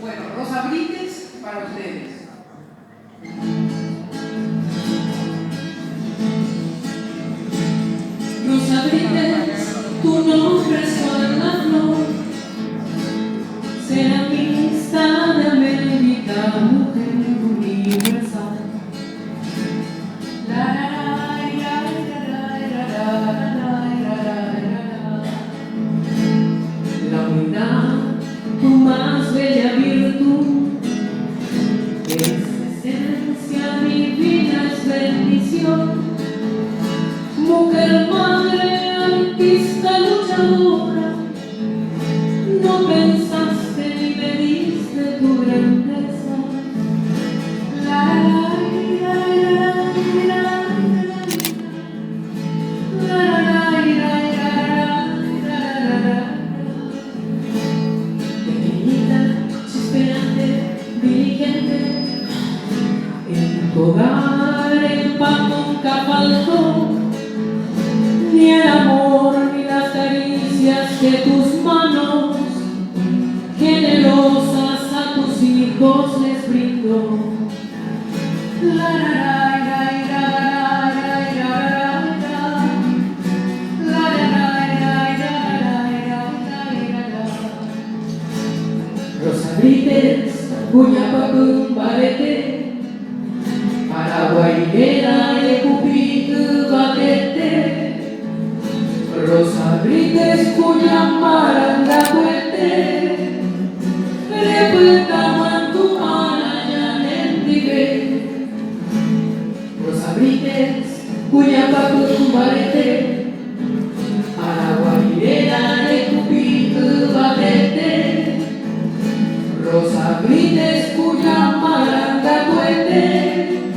Bueno, Rosa Brites para ustedes. Rosa Brites, tu nombre suena flor, ceramista de América, mujer universal. La humildad, tu más bella virtud, es esencia divina, es bendición. Mujer, madre, artista, luchadora, no pensaste ni mediste tu grandeza. Pequeñita, chispeante, diligente, en tu hogar el pan nunca faltó, ni el amor ni las caricias de tus manos generosas a tus hijos les brindó. Rosa Brites, Cuñapacún, Barete, Paraguainera, Ecupí, Batete, Rosa Brites, Cuñamaranda, Cuete, Repeta, Mantumana, Yanendive. Rosa Brites, Cuñapacún, Barete, Paraguainera, Ecupí, Batete, Rosa Brites, Cuñamaranda, Cuete,